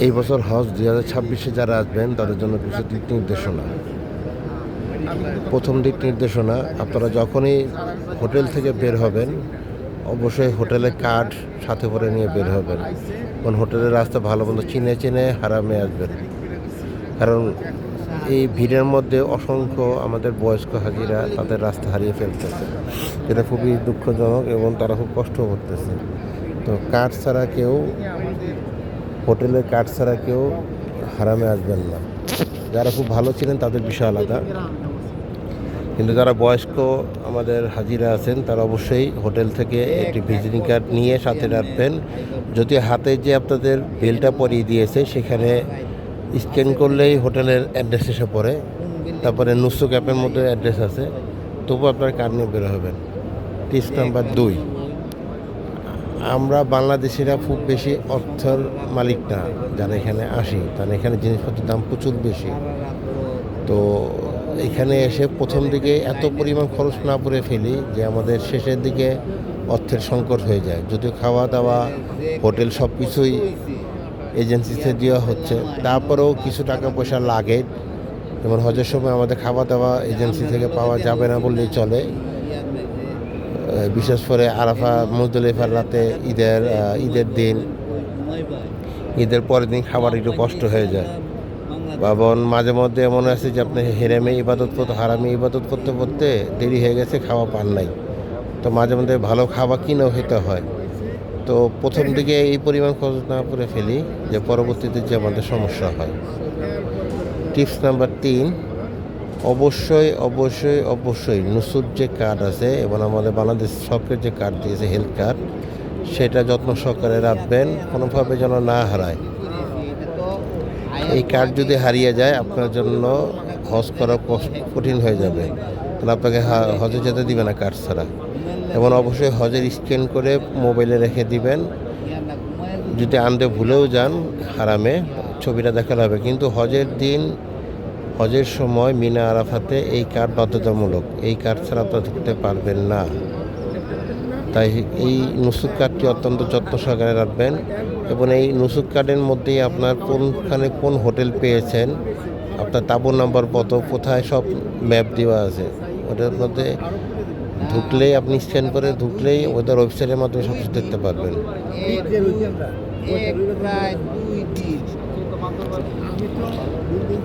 এই বছর হজ 2026-এ যারা আসবেন তাদের জন্য কিছু দিক নির্দেশনা। প্রথম দিক নির্দেশনা, আপনারা যখনই হোটেল থেকে বের হবেন অবশ্যই হোটেলের কার্ড সাথে করে নিয়ে বের হবেন। কারণ হোটেলের রাস্তা ভালো মন্দ চিনে চিনে হারামে আসবেন। কারণ এই ভিড়ের মধ্যে অসংখ্য আমাদের বয়স্ক হাজিরা তাদের রাস্তা হারিয়ে ফেলতেছে, যেটা খুবই দুঃখজনক এবং তারা খুব কষ্ট করতেছে। তো কার্ড ছাড়া কেউ, হোটেলের কার্ড ছাড়া কেউ হারামে আসবেন না। যারা খুব ভালো ছিলেন তাদের বিষয় আলাদা, কিন্তু যারা বয়স্ক আমাদের হাজিরা আছেন তারা অবশ্যই হোটেল থেকে একটি ভিজিটিং কার্ড নিয়ে সাথে রাখবেন। যদি হাতে যে আপনাদের বিলটা পরিয়ে দিয়েছে সেখানে স্ক্যান করলেই হোটেলের অ্যাড্রেস এসে পড়ে, তারপরে নুসুক অ্যাপের মধ্যে অ্যাড্রেস আছে, তবু আপনার কার্ড নিয়ে বের হবেন। টিপস নাম্বার 2, আমরা বাংলাদেশিরা খুব বেশি অর্থের মালিক না যারা এখানে আসি, কারণ এখানে জিনিসপত্রের দাম প্রচুর বেশি। তো এখানে এসে প্রথম দিকে এত পরিমাণ খরচ না করে ফেলি যে আমাদের শেষের দিকে অর্থের সংকট হয়ে যায়। যদিও খাওয়া দাওয়া হোটেল সব কিছুই এজেন্সিতে দেওয়া হচ্ছে, তারপরেও কিছু টাকা পয়সা লাগে। যেমন হজের সময় আমাদের খাওয়া দাওয়া এজেন্সি থেকে পাওয়া যাবে না বললেই চলে। বিশেষ করে আরাফা মুজদলিফার রাতে, ঈদের দিন, ঈদের পরের দিন খাবার একটু কষ্ট হয়ে যায়। বাবন মাঝে মধ্যে এমন আছে যে আপনি হারামে ইবাদত করতে করতে দেরি হয়ে গেছে, খাওয়া পান নাই। তো মাঝে মধ্যে ভালো খাবার কিনেও খেতে হয়। তো প্রথম দিকে এই পরিমাণ খরচ না করে ফেলি যে পরবর্তীতে যে আমাদের সমস্যা হয়। টিপস নাম্বার 3, অবশ্যই অবশ্যই অবশ্যই নুসুর যে কার্ড আছে এবং আমাদের বাংলাদেশ সরকার যে কার্ড দিয়েছে হেলথ কার্ড, সেটা যত্ন সহকারে রাখবেন, কোনোভাবে যেন না হারায়। এই কার্ড যদি হারিয়ে যায় আপনার জন্য হজ করা কঠিন হয়ে যাবে, তাহলে আপনাকে হজে যেতে দিবে না কার্ড ছাড়া। এবং অবশ্যই হজের স্ক্যান করে মোবাইলে রেখে দিবেন। যদি আনতে ভুলেও যান হারামে, ছবিটা দেখানো হবে, কিন্তু হজের দিন, হজের সময় মিনা আরাফাতে এই কার্ড বাধ্যতামূলক। এই কার্ড ছাড়া আপনারা ঢুকতে পারবেন না। তাই এই নুসুক কার্ডটি অত্যন্ত যত্ন সহকারে রাখবেন। এবং এই নুসুক কার্ডের মধ্যেই আপনার কোনখানে কোন হোটেল পেয়েছেন, আপনার তাঁবুর নাম্বার কত, কোথায়, সব ম্যাপ দেওয়া আছে। ওটার মধ্যে ঢুকলেই, আপনি স্ক্যান করে ঢুকলেই ওদের ওয়েবসাইটের মাধ্যমে সব কিছু দেখতে পারবেন।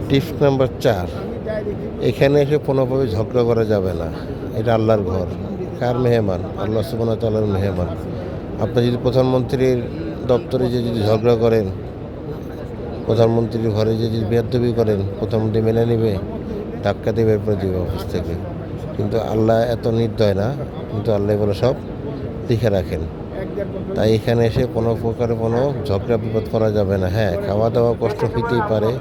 টিপস নাম্বার 4, এখানে এসে কোনোভাবে ঝগড়া করা যাবে না। এটা আল্লাহর ঘর। কার মেহমান? আল্লাহ সুবহানাহু ওয়া তাআলার মেহমান। আপনি যদি প্রধানমন্ত্রীর দপ্তরে যে যদি ঝগড়া করেন, প্রধানমন্ত্রীর ঘরে যে যদি বেয়াদবি করেন, প্রধানমন্ত্রী মেনে নেবে? ধাক্কা দিয়ে বের করে দেবে অফিস থেকে। কিন্তু আল্লাহ এত নির্দয় না, কিন্তু আল্লাহ বলে সব লিখে রাখেন। তাই এখানে এসে কোনো প্রকারে কোনো ঝগড়া বিপদ করা যাবে না। হ্যাঁ, খাওয়া দাওয়া কষ্ট হইতেই পারে,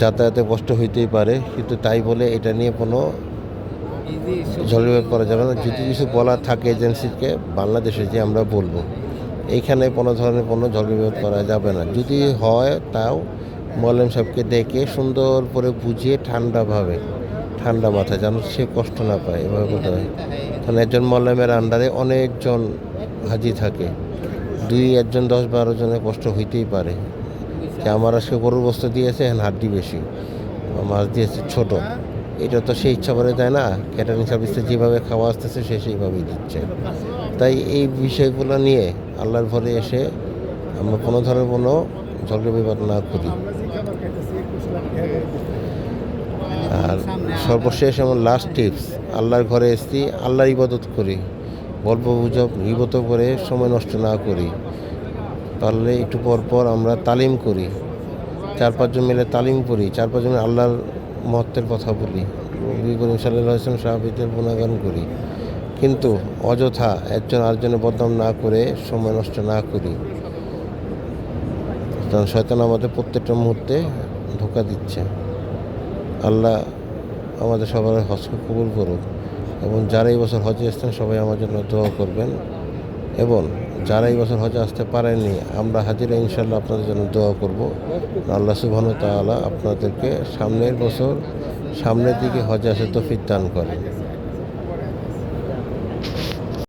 যাতায়াতে কষ্ট হইতেই পারে, কিন্তু তাই বলে এটা নিয়ে কোনো ঝগড়া করা যাবে না। যদি কিছু বলার থাকে এজেন্সিকে, বাংলাদেশে যে আমরা বলবো, এইখানে কোনো ধরনের কোনো ঝগড়া করা যাবে না। যদি হয় তাও মোয়াল্লেম সাহেবকে ডেকে সুন্দর করে বুঝিয়ে ঠান্ডা মাথায়, যেন সে কষ্ট না পায়, এভাবে বলতে হয়। কারণ একজন মোয়াল্লেমের আন্ডারে অনেকজন হাজি থাকে, 1 জন 10-12 জনের কষ্ট হইতেই পারে। যে আমার আজকে গরুর বস্তু দিয়েছে, এখন হাড্ডি বেশি, মাছ দিয়েছে ছোট, এটা তো সে ইচ্ছা করে দেয় না। ক্যাটারিং সার্ভিসে যেভাবে খাওয়া আসতেছে সে সেইভাবেই দিচ্ছে। তাই এই বিষয়গুলো নিয়ে আল্লাহর ঘরে এসে আমরা কোনো ধরনের কোনো ঝগড়া বিবাদ না করি। আর সর্বশেষ এবং লাস্ট টিপস, আল্লাহর ঘরে এসেছি, আল্লাহর ইবাদত করি, গল্প গুজব ইবাদত করে সময় নষ্ট না করি। পারলে একটু পর পর আমরা তালিম করি, 4-5 জন মিলে তালিম করি, 4-5 জন আল্লাহর মহত্বের কথা বলি, নবী করিম সাল্লাল্লাহু আলাইহি ওয়াসাল্লাম সাহাবীদের গুণগান করি। কিন্তু অযথা একজন আরেকজনের বদনাম না করে সময় নষ্ট না করি, কারণ শয়তান আমাদের প্রত্যেকটা মুহূর্তে ধোঁকা দিচ্ছে। আল্লাহ আমাদের সবার হজকে কবুল করুক। এবং যারা এই বছর হজে আসছেন সবাই আমার জন্য দোয়া করবেন। এবং যারা এই বছর হজে আসতে পারেননি, আমরা হাজিরা ইনশাআল্লাহ আপনাদের জন্য দোয়া করব। আল্লাহ সুবহানাহু ওয়া তাআলা আপনাদেরকে সামনের বছর সামনের দিকে হজে আসতে তৌফিক দান করেন।